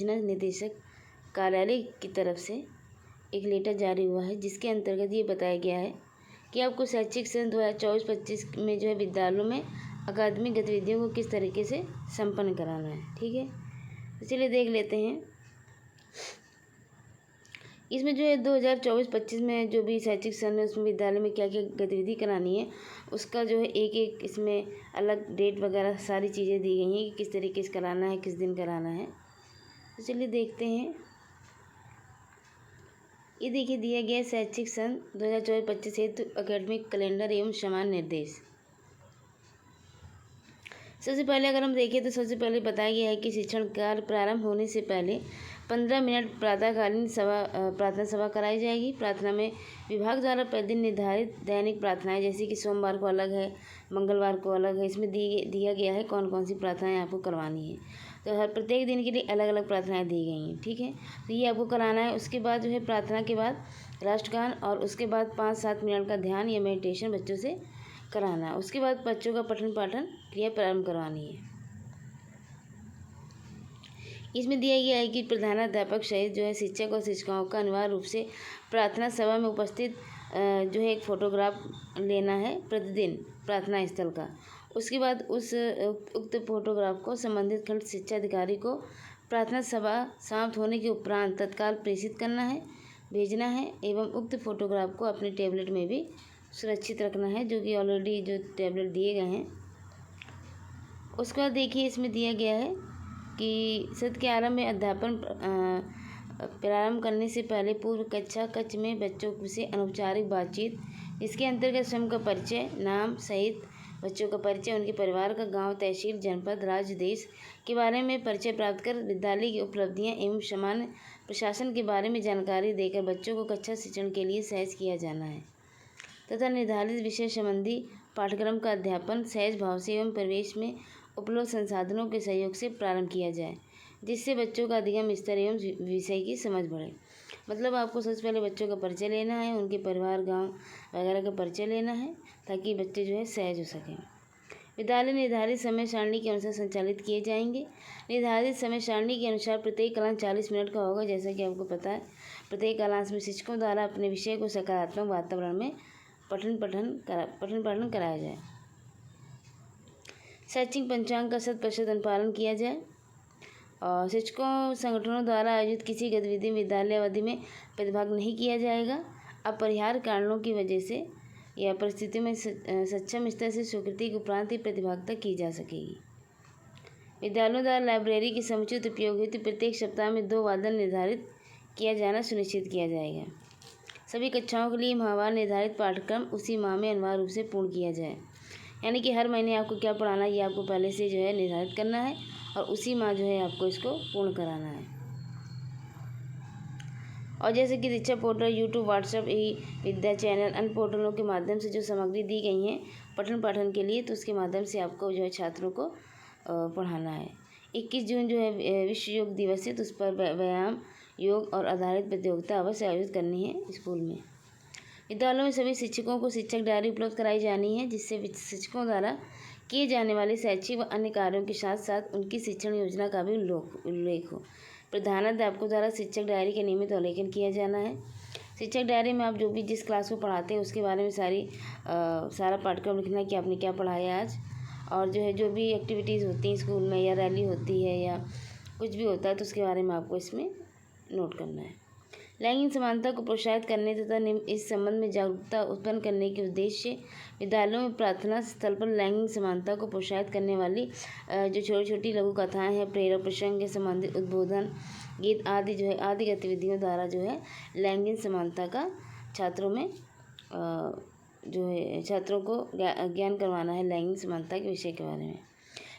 योजना निदेशक कार्यालय की तरफ से एक लेटर जारी हुआ है, जिसके अंतर्गत ये बताया गया है कि आपको शैक्षिक सत्र 2024-25 में जो है विद्यालयों में अकादमिक गतिविधियों को किस तरीके से संपन्न कराना है। ठीक है, तो चलिए देख लेते हैं। इसमें जो है 2024-25 में जो भी शैक्षिक सत्र है उसमें विद्यालय में क्या क्या गतिविधि करानी है, उसका जो है एक एक इसमें अलग डेट वगैरह सारी चीज़ें दी गई हैं कि किस तरीके से कराना है, किस दिन कराना है। तो चलिए देखते हैं। ये देखिए दिया गया है शैक्षिक सन 2024-25 हेतु एकेडमिक कैलेंडर एवं समान निर्देश। सबसे पहले अगर हम देखें तो सबसे पहले बताया गया है कि शिक्षण कार्य प्रारंभ होने से पहले 15 मिनट प्रातःकालीन प्रार्थना सभा कराई जाएगी। प्रार्थना में विभाग द्वारा प्रतिदिन निर्धारित दैनिक प्रार्थनाएं, जैसे कि सोमवार को अलग है, मंगलवार को अलग है, इसमें दिया गया है कौन कौन सी प्रार्थनाएं आपको करवानी है। तो हर प्रत्येक दिन के लिए अलग अलग प्रार्थनाएं दी गई हैं। ठीक है, तो ये आपको कराना है। उसके बाद जो है प्रार्थना के बाद राष्ट्रगान और उसके बाद 5-7 मिनट का ध्यान या मेडिटेशन बच्चों से कराना है। उसके बाद बच्चों का पठन पाठन क्रिया प्रारंभ करवानी है। इसमें दिया गया है कि प्रधानाध्यापक सहित जो है शिक्षक और शिक्षिकाओं का अनिवार्य रूप से प्रार्थना सभा में उपस्थित जो है एक फोटोग्राफ लेना है प्रतिदिन प्रार्थना स्थल का। उसके बाद उस उक्त फोटोग्राफ को संबंधित खंड शिक्षा अधिकारी को प्रार्थना सभा समाप्त होने के उपरांत तत्काल प्रेषित करना है, भेजना है एवं उक्त फोटोग्राफ को अपने टैबलेट में भी सुरक्षित रखना है, जो कि ऑलरेडी जो टैबलेट दिए गए हैं। उसके बाद देखिए इसमें दिया गया है कि सत्र के आरंभ में अध्यापन प्रारंभ करने से पहले पूर्व कक्ष में बच्चों से अनौपचारिक बातचीत, इसके अंतर्गत स्वयं का परिचय, नाम सहित बच्चों का परिचय, उनके परिवार का, गांव, तहसील, जनपद, राज्य, देश के बारे में परिचय प्राप्त कर विद्यालय की उपलब्धियां एवं सामान्य प्रशासन के बारे में जानकारी देकर बच्चों को कक्षा शिक्षण के लिए सहज किया जाना है तथा निर्धारित विषय संबंधी पाठ्यक्रम का अध्यापन सहज भाव से एवं परिवेश में उपलब्ध संसाधनों के सहयोग से प्रारंभ किया जाए, जिससे बच्चों का अधिगम स्तर एवं विषय की समझ बढ़े। मतलब आपको सबसे पहले बच्चों का परिचय लेना है, उनके परिवार, गांव वगैरह का परिचय लेना है ताकि बच्चे जो है सहज हो सकें। विद्यालय निर्धारित समय सारणी के अनुसार संचालित किए जाएंगे। निर्धारित समय सारणी के अनुसार प्रत्येक कलांश 40 मिनट का होगा। जैसा कि आपको पता है, प्रत्येक कलांश में शिक्षकों द्वारा अपने विषय को सकारात्मक वातावरण में पठन पाठन कराया जाए। शैक्षिक पंचांग का 100% अनुपालन किया जाए और शिक्षकों संगठनों द्वारा आयोजित किसी गतिविधि में विद्यालय अवधि में प्रतिभाग नहीं किया जाएगा। अपरिहार्य कारणों की वजह से या परिस्थिति में सक्षम स्तर से स्वीकृति के उपरांत ही प्रतिभागिता की जा सकेगी। विद्यालयों द्वारा लाइब्रेरी की समुचित उपयोग हेतु प्रत्येक सप्ताह में 2 वादन निर्धारित किया जाना सुनिश्चित किया जाएगा। सभी कक्षाओं के लिए माहवार निर्धारित पाठ्यक्रम उसी माह में अनिवार्य रूप से पूर्ण किया जाए। यानी कि हर महीने आपको क्या पढ़ाना है ये आपको पहले से जो है निर्धारित करना है और उसी माह जो है आपको इसको पूर्ण कराना है। और जैसे कि दीक्षा पोर्टल, यूट्यूब, व्हाट्सएप, विद्या चैनल, अन्य पोर्टलों के माध्यम से जो सामग्री दी गई हैं पठन पाठन के लिए, तो उसके माध्यम से आपको जो है छात्रों को पढ़ाना है। 21 जून जो है विश्व योग दिवस है, तो उस पर व्यायाम, योग और आधारित प्रतियोगिता अवश्य आयोजित करनी है स्कूल में। विद्यालयों में सभी शिक्षकों को शिक्षक डायरी उपलब्ध कराई जानी है, जिससे शिक्षकों द्वारा किए जाने वाले शैक्षिक व अन्य कार्यों के साथ साथ उनकी शिक्षण योजना का भी उल्लेख हो। प्रधानाध्यापकों द्वारा शिक्षक डायरी का नियमित अवलोकन किया जाना है। शिक्षक डायरी में आप जो भी जिस क्लास को पढ़ाते हैं उसके बारे में सारा पाठ्यक्रम लिखना है कि आपने क्या पढ़ाया आज, और जो है जो भी एक्टिविटीज़ होती हैं स्कूल में या रैली होती है या कुछ भी होता है तो उसके बारे में आपको इसमें नोट करना है। लैंगिक समानता को प्रोत्साहित करने तथा इस संबंध में जागरूकता उत्पन्न करने के उद्देश्य विद्यालयों में प्रार्थना स्थल पर लैंगिक समानता को प्रोत्साहित करने वाली जो छोटी छोटी लघु कथाएं हैं, प्रेरक प्रसंग के संबंधित उद्बोधन, गीत आदि जो है आदि गतिविधियों द्वारा जो है लैंगिक समानता का छात्रों में जो है छात्रों को ज्ञान करवाना है लैंगिक समानता के विषय के बारे में।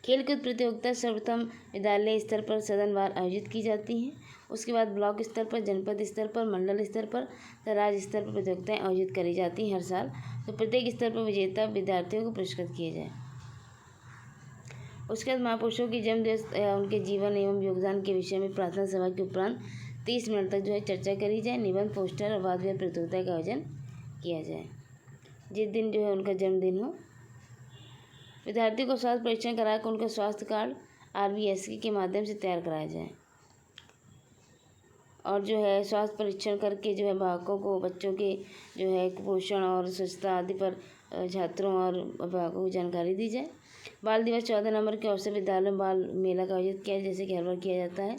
खेलकूद प्रतियोगिता सर्वप्रथम विद्यालय स्तर पर सदनवार आयोजित की जाती हैं। उसके बाद ब्लॉक स्तर पर, जनपद स्तर पर, मंडल स्तर पर तथा राज्य स्तर पर प्रतियोगिताएं आयोजित करी जाती हैं हर साल। तो प्रत्येक स्तर पर विजेता विद्यार्थियों को पुरस्कृत किए जाए। उसके बाद महापुरुषों की जन्मदिवस या उनके जीवन एवं योगदान के विषय में प्रार्थना सभा के उपरांत 30 मिनट तक जो है चर्चा करी जाए। निबंध, पोस्टर और वाद विवाद प्रतियोगिता का आयोजन किया जाए जिस दिन जो है उनका जन्मदिन हो। विद्यार्थियों को स्वास्थ्य परीक्षण कराकर उनका स्वास्थ्य कार्ड RBSK के माध्यम से तैयार कराया जाए। और जो है स्वास्थ्य परीक्षण करके जो है अभिभावकों को बच्चों के जो है कुपोषण और स्वच्छता आदि पर छात्रों और अभिभावकों को जानकारी दी जाए। बाल दिवस 14 नवंबर के अवसर विद्यालय में बाल मेला का आयोजित किया जैसे कि हर बार किया जाता है।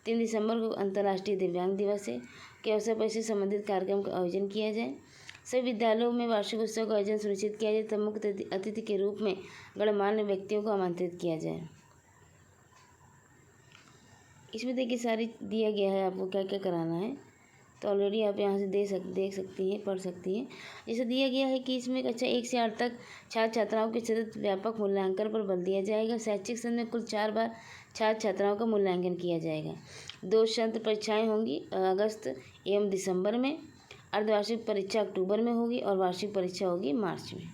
3 दिसंबर को अंतर्राष्ट्रीय दिव्यांग दिवस है के अवसर पर इससे संबंधित कार्यक्रम का आयोजन किया जाए। सभी विद्यालयों में वार्षिक उत्सव का आयोजन सुनिश्चित किया जाए तब मुख्य अतिथि के रूप में गणमान्य व्यक्तियों को आमंत्रित किया जाए। इसमें देखिए सारी दिया गया है आपको क्या क्या कराना है, तो ऑलरेडी आप यहाँ से देख सकती हैं, पढ़ सकती हैं। जैसे दिया गया है कि इसमें कक्षा 1 से 8 तक छात्र छात्राओं के सतत व्यापक मूल्यांकन पर बल दिया जाएगा। शैक्षिक सत्र में कुल 4 बार छात्र छात्राओं का मूल्यांकन किया जाएगा। 2 सत्र परीक्षाएँ होंगी अगस्त एवं दिसंबर में, अर्धवार्षिक परीक्षा अक्टूबर में होगी और वार्षिक परीक्षा होगी मार्च में।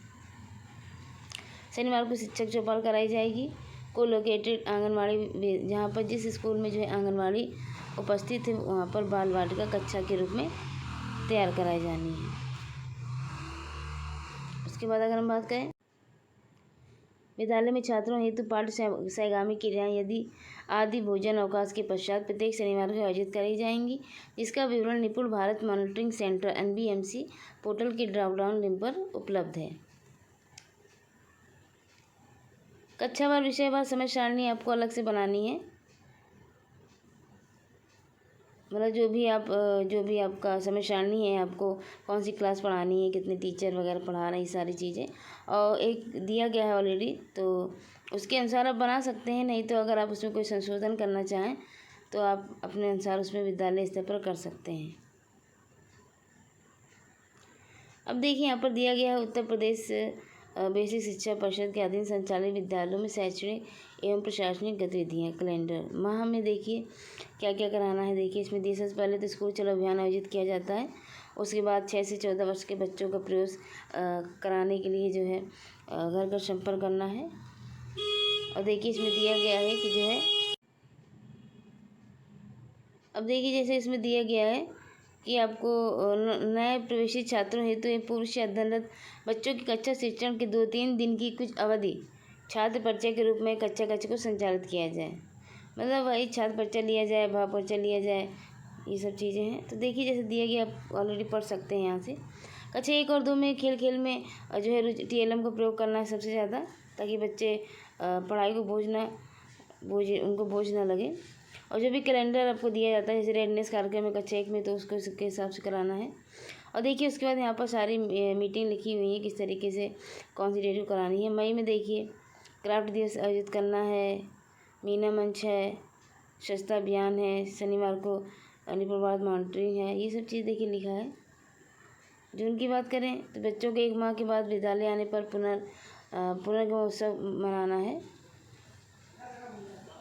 शनिवार को शिक्षक चौपाल कराई जाएगी। को लोकेटेड आंगनवाड़ी, जहाँ पर जिस स्कूल में जो है आंगनवाड़ी उपस्थित है वहाँ पर बाल वाटिका कक्षा के रूप में तैयार कराई जानी है। उसके बाद अगर हम बात करें विद्यालय में छात्रों हेतु पाठ्य सहगामी क्रियाएं यदि आदि भोजन अवकाश के पश्चात प्रत्येक शनिवार को आयोजित कराई जाएंगी, जिसका विवरण निपुण Bharat monitoring centre NBMC portal के ड्रॉप डाउन लिंक पर उपलब्ध है। कक्षावार विषयवार समय सारणी आपको अलग से बनानी है, मतलब जो भी आपका समय सारणी है, आपको कौन सी क्लास पढ़ानी है, कितने टीचर वगैरह पढ़ा रहे हैं, ये सारी चीज़ें और एक दिया गया है ऑलरेडी, तो उसके अनुसार आप बना सकते हैं। नहीं तो अगर आप उसमें कोई संशोधन करना चाहें तो आप अपने अनुसार उसमें विद्यालय स्तर पर कर सकते हैं। अब देखिए यहाँ पर दिया गया है उत्तर प्रदेश बेसिक शिक्षा परिषद के अधीन संचालित विद्यालयों में शैक्षणिक एवं प्रशासनिक गतिविधियाँ कैलेंडर माह में देखिए क्या क्या कराना है। देखिए इसमें दिए सबसे पहले तो स्कूल चलो अभियान आयोजित किया जाता है। उसके बाद 6 से 14 वर्ष के बच्चों का प्रवेश कराने के लिए जो है घर घर संपर्क करना है। और देखिए इसमें दिया गया है कि जो है अब देखिए जैसे इसमें दिया गया है कि आपको नए प्रवेशी छात्रों हेतु पूर्व से अध्ययनरत बच्चों की कक्षा शिक्षण के 2-3 दिन की कुछ अवधि छात्र परिचय के रूप में कक्षा को संचालित किया जाए। मतलब वही छात्र परिचय लिया जाए, भाव परिचय लिया जाए, ये सब चीज़ें हैं। तो देखिए जैसे दिया गया आप ऑलरेडी पढ़ सकते हैं यहाँ से। कक्षा 1 और 2 में खेल में जो है TLM का प्रयोग करना है सबसे ज़्यादा, ताकि बच्चे पढ़ाई को उनको बोझ ना लगे। और जो भी कैलेंडर आपको दिया जाता है जैसे रेडनेस कार्यक्रम में कक्षा 1 में, तो उसको उसके हिसाब से कराना है। और देखिए उसके बाद यहाँ पर सारी मीटिंग लिखी हुई है किस तरीके से कौन सी डेट को करानी है। मई में देखिए क्राफ्ट दिवस आयोजित करना है, मीना मंच है, स्वच्छता अभियान है, शनिवार को निपुण भारत मॉनिटरिंग है, ये सब चीज़ देखिए लिखा है। जून की बात करें तो बच्चों के 1 माह के बाद विद्यालय आने पर पुनर्गमन उत्सव मनाना है।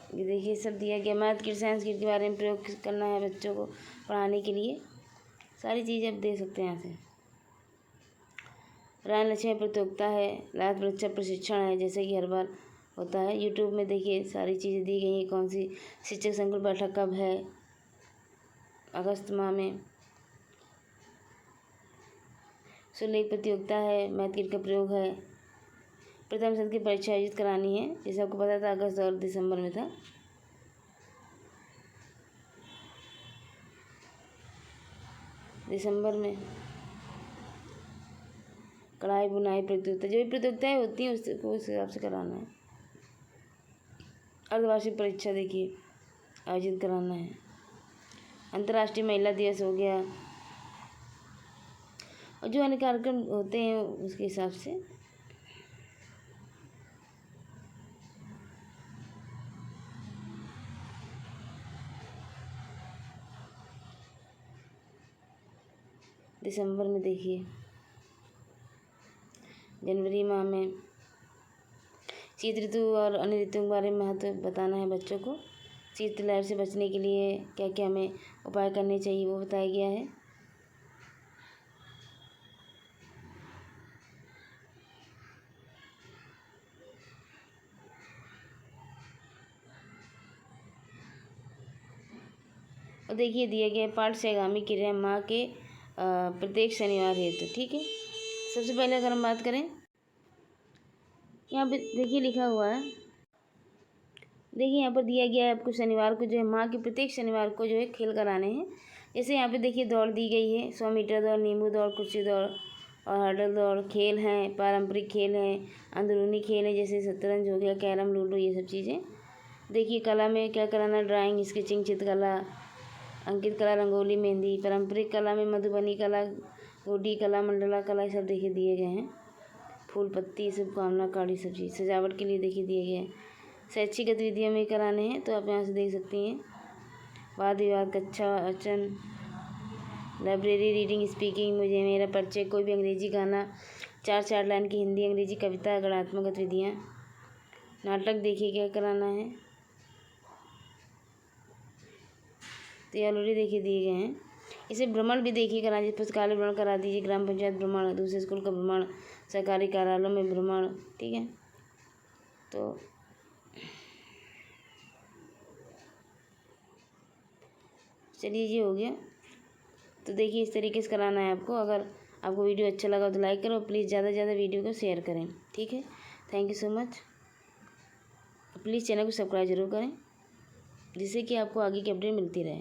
ये देखिए सब दिया गया। मैथ किट साइंस किट के बारे में प्रयोग करना है बच्चों को पढ़ाने के लिए, सारी चीज़ें आप दे सकते हैं यहाँ से। राय लक्ष्य प्रतियोगिता है, रात परीक्षा प्रशिक्षण है जैसे कि हर बार होता है। यूट्यूब में देखिए सारी चीज़ें दी गई हैं। कौन सी शिक्षक संकुल बैठक कब है, अगस्त माह में। सुलेख प्रतियोगिता है, मैथ किट का प्रयोग है, प्रथम सत्र की परीक्षा आयोजित करानी है, जैसे आपको पता था अगस्त और दिसंबर में था। दिसंबर में कढ़ाई बुनाई प्रतियोगिता, जो भी प्रतियोगिताएं होती हैं उसको उस हिसाब से कराना है। अर्धवार्षिक परीक्षा देखिए आयोजित कराना है। अंतर्राष्ट्रीय महिला दिवस हो गया, और जो अन्य कार्यक्रम होते हैं उसके हिसाब से। दिसंबर में देखिए, जनवरी माह में शीत ऋतु और अन्य ऋतुओं के बारे में महत्व बताना है बच्चों को। शीतलहर से बचने के लिए क्या क्या हमें उपाय करने चाहिए वो बताया गया है। और देखिए दिया गया पाठ से आगामी क्रिया माह के प्रत्येक शनिवार हेतु, ठीक है। सबसे पहले अगर हम बात करें, यहाँ पे देखिए लिखा हुआ है देखिए यहाँ पर दिया गया है आपको शनिवार को जो है माह के प्रत्येक शनिवार को जो है खेल कराने हैं। जैसे यहाँ पे देखिए दौड़ दी गई है, 100 मीटर दौड़, नींबू दौड़, कुर्सी दौड़ और हर्डल दौड़। खेल हैं, पारंपरिक खेल हैं, अंदरूनी खेल हैं जैसे शतरंज हो गया, कैरम, लूडो, ये सब चीज़ें। देखिए कला में क्या कराना, ड्राइंग, स्केचिंग, चित्रकला, अंकित कला, रंगोली, मेहंदी। पारंपरिक कला में मधुबनी कला, गोडी कला, मंडला कला, ये सब देखिए दिए गए हैं। फूल पत्ती, सब कामना कार्ड, ये सब चीज़ सजावट के लिए देखिए दिए गए हैं। शैक्षिक गतिविधियों में कराने हैं तो आप यहाँ से देख सकती हैं। वाद विवाद, कक्षा वाचन, लाइब्रेरी, रीडिंग, स्पीकिंग, मुझे मेरा परिचय, कोई भी अंग्रेजी गाना, 4 लाइन की हिंदी अंग्रेजी कविता, गणात्मक गतिविधियाँ। नाटक देखिए क्या कराना है, तो ये ऑलरेडी देखिए दिए गए हैं। इसे भ्रमण भी देखिए करा दीजिए, पुस्तकालय भ्रमण करा दीजिए, ग्राम पंचायत भ्रमण, दूसरे स्कूल का भ्रमण, सरकारी कार्यालयों में भ्रमण। ठीक है, तो चलिए ये हो गया। तो देखिए इस तरीके से कराना है आपको। अगर आपको वीडियो अच्छा लगा तो लाइक करो, प्लीज़ ज़्यादा से ज़्यादा वीडियो को शेयर करें। ठीक है, thank you so much. Please channel को सब्सक्राइब जरूर करें जिससे कि आपको आगे की अपडेट मिलती रहे।